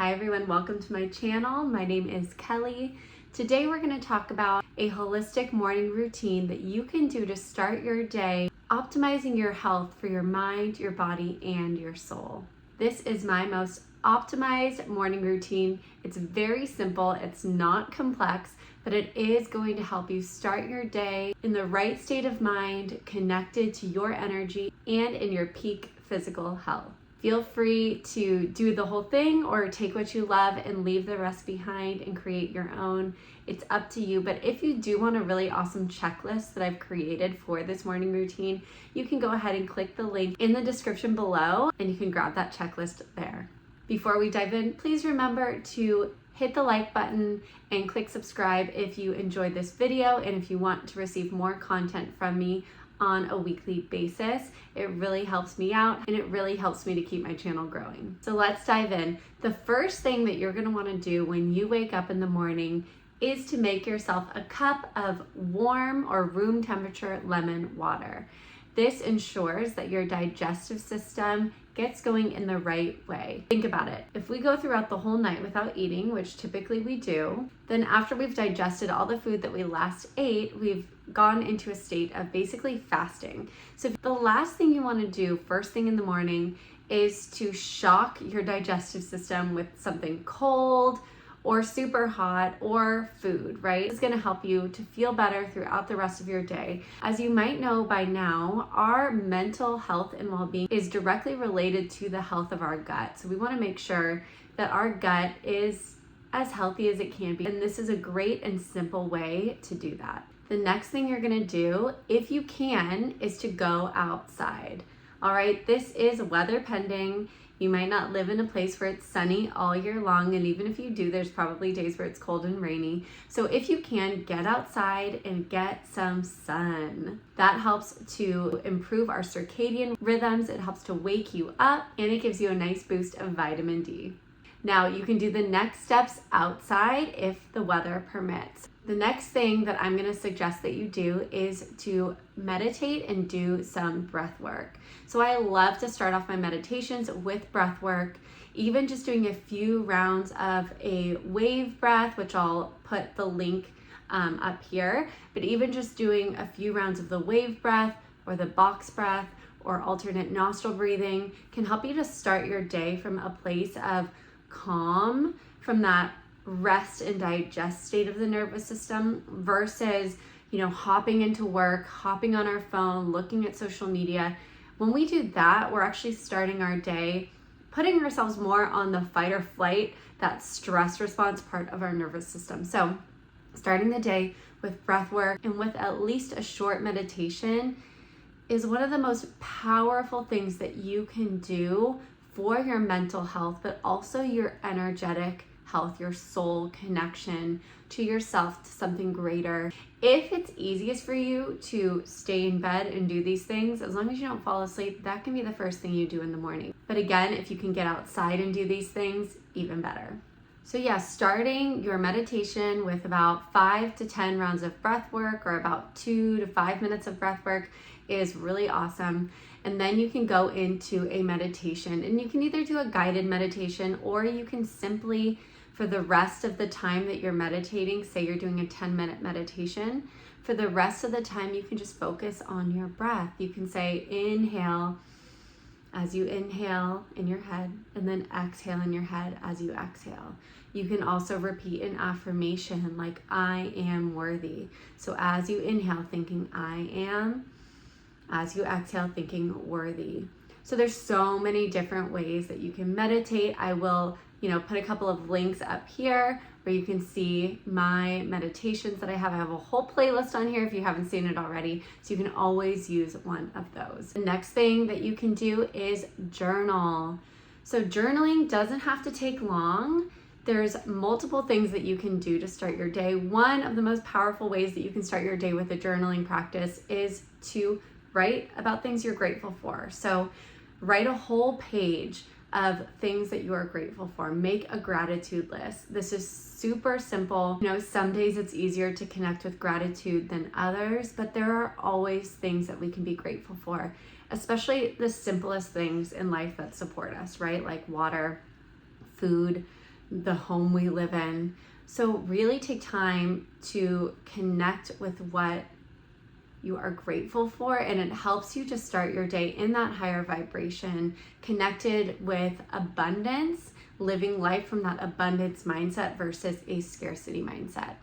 Hi everyone, welcome to my channel. My name is Kelly. Today we're going to talk about a holistic morning routine that you can do to start your day, optimizing your health for your mind, your body, and your soul. This is my most optimized morning routine. It's very simple, it's not complex, but it is going to help you start your day in the right state of mind, connected to your energy, and in your peak physical health. Feel free to do the whole thing or take what you love and leave the rest behind and create your own. It's up to you, but if you do want a really awesome checklist that I've created for this morning routine, you can go ahead and click the link in the description below and you can grab that checklist there. Before we dive in, please remember to hit the like button and click subscribe if you enjoyed this video and if you want to receive more content from me on a weekly basis. It really helps me out and it really helps me to keep my channel growing. So let's dive in. The first thing that you're gonna wanna do when you wake up in the morning is to make yourself a cup of warm or room temperature lemon water. This ensures that your digestive system gets going in the right way. Think about it. If we go throughout the whole night without eating, which typically we do, then after we've digested all the food that we last ate, we've gone into a state of basically fasting. So the last thing you want to do first thing in the morning is to shock your digestive system with something cold or super hot or food, right? It's gonna help you to feel better throughout the rest of your day. As you might know by now, our mental health and well-being is directly related to the health of our gut. So we wanna make sure that our gut is as healthy as it can be. And this is a great and simple way to do that. The next thing you're gonna do, if you can, is to go outside. All right, this is weather pending. You might not live in a place where it's sunny all year long, and even if you do, there's probably days where it's cold and rainy. So if you can, get outside and get some sun. That helps to improve our circadian rhythms, it helps to wake you up, and it gives you a nice boost of vitamin D. Now you can do the next steps outside if the weather permits. The next thing that I'm gonna suggest that you do is to meditate and do some breath work. So I love to start off my meditations with breath work, even just doing a few rounds of a wave breath, which I'll put the link up here, but even just doing a few rounds of the wave breath or the box breath or alternate nostril breathing can help you to start your day from a place of calm, from that rest and digest state of the nervous system versus, hopping into work, hopping on our phone, looking at social media. When we do that, we're actually starting our day, putting ourselves more on the fight or flight, that stress response part of our nervous system. So starting the day with breath work and with at least a short meditation is one of the most powerful things that you can do for your mental health, but also your energetic health, your soul connection to yourself, to something greater. If it's easiest for you to stay in bed and do these things, as long as you don't fall asleep, that can be the first thing you do in the morning. But again, if you can get outside and do these things, even better. So yeah, starting your meditation with about 5 to 10 rounds of breath work or about 2 to 5 minutes of breath work is really awesome. And then you can go into a meditation, and you can either do a guided meditation or you can simply, for the rest of the time that you're meditating, say you're doing a 10-minute meditation, for the rest of the time you can just focus on your breath. You can say inhale as you inhale in your head, and then exhale in your head as you exhale. You can also repeat an affirmation like I am worthy. So as you inhale, thinking I am, as you exhale, thinking worthy. So there's so many different ways that you can meditate. I will, put a couple of links up here where you can see my meditations that I have. I have a whole playlist on here if you haven't seen it already, so you can always use one of those. The next thing that you can do is journal. So journaling doesn't have to take long. There's multiple things that you can do to start your day. One of the most powerful ways that you can start your day with a journaling practice is to write about things you're grateful for. So write a whole page of things that you are grateful for. Make a gratitude list. This is super simple. Some days it's easier to connect with gratitude than others, but there are always things that we can be grateful for, especially the simplest things in life that support us, right? Like water, food, the home we live in. So really take time to connect with what you are grateful for, and it helps you to start your day in that higher vibration, connected with abundance, living life from that abundance mindset versus a scarcity mindset.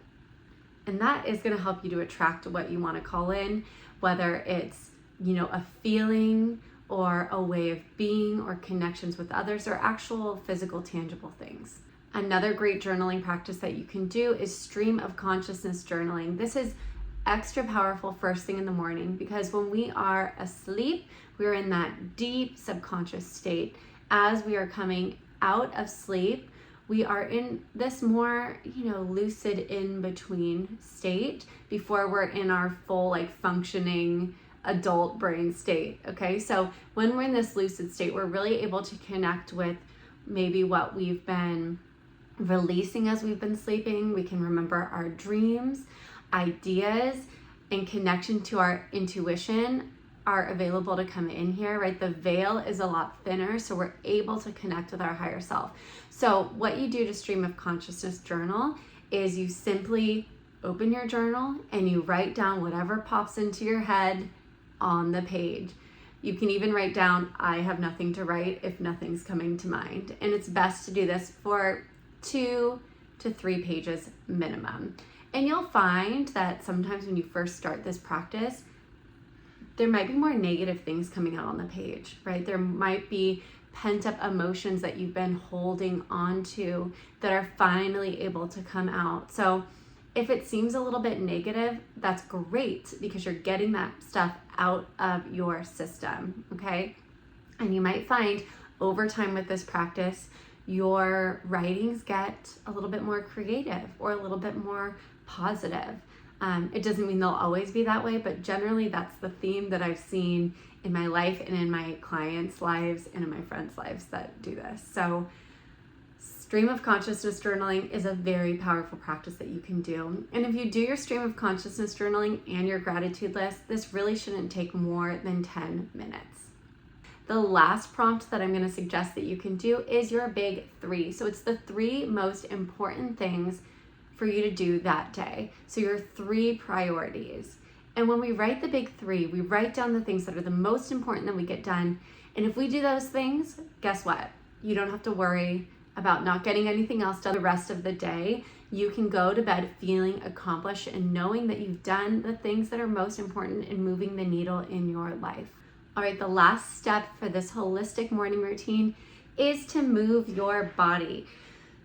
And that is going to help you to attract what you want to call in, whether it's, a feeling or a way of being or connections with others or actual physical, tangible things. Another great journaling practice that you can do is stream of consciousness journaling. This is extra powerful first thing in the morning, because when we are asleep, we're in that deep subconscious state. As we are coming out of sleep, we are in this more, lucid in between state before we're in our full, functioning adult brain state. Okay. So when we're in this lucid state, we're really able to connect with maybe what we've been releasing as we've been sleeping. We can remember our dreams, ideas, and connection to our intuition are available to come in here, right? The veil is a lot thinner, so we're able to connect with our higher self. So what you do to stream of consciousness journal is you simply open your journal and you write down whatever pops into your head on the page. You can even write down, I have nothing to write, if nothing's coming to mind. And it's best to do this for 2 to 3 pages minimum. And you'll find that sometimes when you first start this practice, there might be more negative things coming out on the page, right? There might be pent up emotions that you've been holding on to that are finally able to come out. So if it seems a little bit negative, that's great, because you're getting that stuff out of your system, okay? And you might find over time with this practice, your writings get a little bit more creative or a little bit more positive. It doesn't mean they'll always be that way, but generally that's the theme that I've seen in my life and in my clients' lives and in my friends' lives that do this. So stream of consciousness journaling is a very powerful practice that you can do. And if you do your stream of consciousness journaling and your gratitude list, this really shouldn't take more than 10 minutes. The last prompt that I'm going to suggest that you can do is your big 3. So it's the 3 most important things for you to do that day. So your 3 priorities. And when we write the big 3, we write down the things that are the most important that we get done. And if we do those things, guess what? You don't have to worry about not getting anything else done the rest of the day. You can go to bed feeling accomplished and knowing that you've done the things that are most important in moving the needle in your life. All right, the last step for this holistic morning routine is to move your body.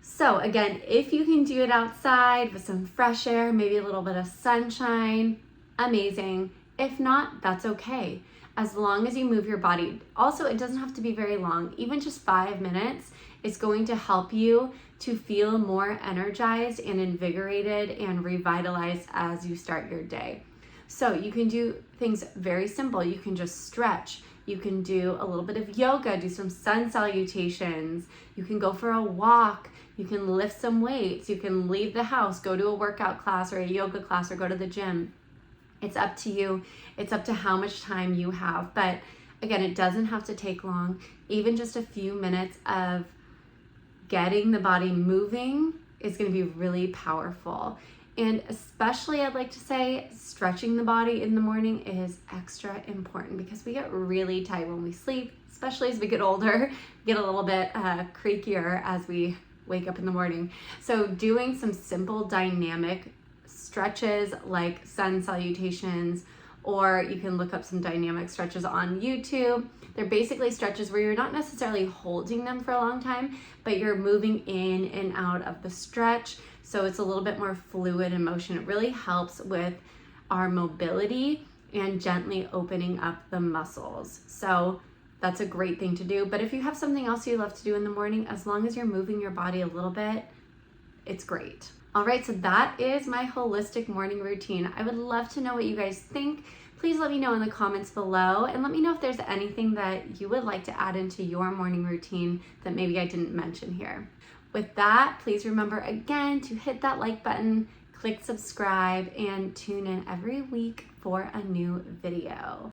So again, if you can do it outside with some fresh air, maybe a little bit of sunshine, amazing. If not, that's okay. As long as you move your body. Also, it doesn't have to be very long. Even just 5 minutes is going to help you to feel more energized and invigorated and revitalized as you start your day. So you can do things very simple. You can just stretch. You can do a little bit of yoga, do some sun salutations. You can go for a walk. You can lift some weights. You can leave the house, go to a workout class or a yoga class, or go to the gym. It's up to you. It's up to how much time you have. But again, it doesn't have to take long. Even just a few minutes of getting the body moving is going to be really powerful. And especially, I'd like to say, stretching the body in the morning is extra important, because we get really tight when we sleep, especially as we get older, get a little bit creakier as we wake up in the morning. So doing some simple dynamic stretches like sun salutations, or you can look up some dynamic stretches on YouTube. They're basically stretches where you're not necessarily holding them for a long time, but you're moving in and out of the stretch. So it's a little bit more fluid in motion. It really helps with our mobility and gently opening up the muscles. So that's a great thing to do. But if you have something else you love to do in the morning, as long as you're moving your body a little bit, it's great. All right, so that is my holistic morning routine. I would love to know what you guys think. Please let me know in the comments below, and let me know if there's anything that you would like to add into your morning routine that maybe I didn't mention here. With that, please remember again to hit that like button, click subscribe, and tune in every week for a new video.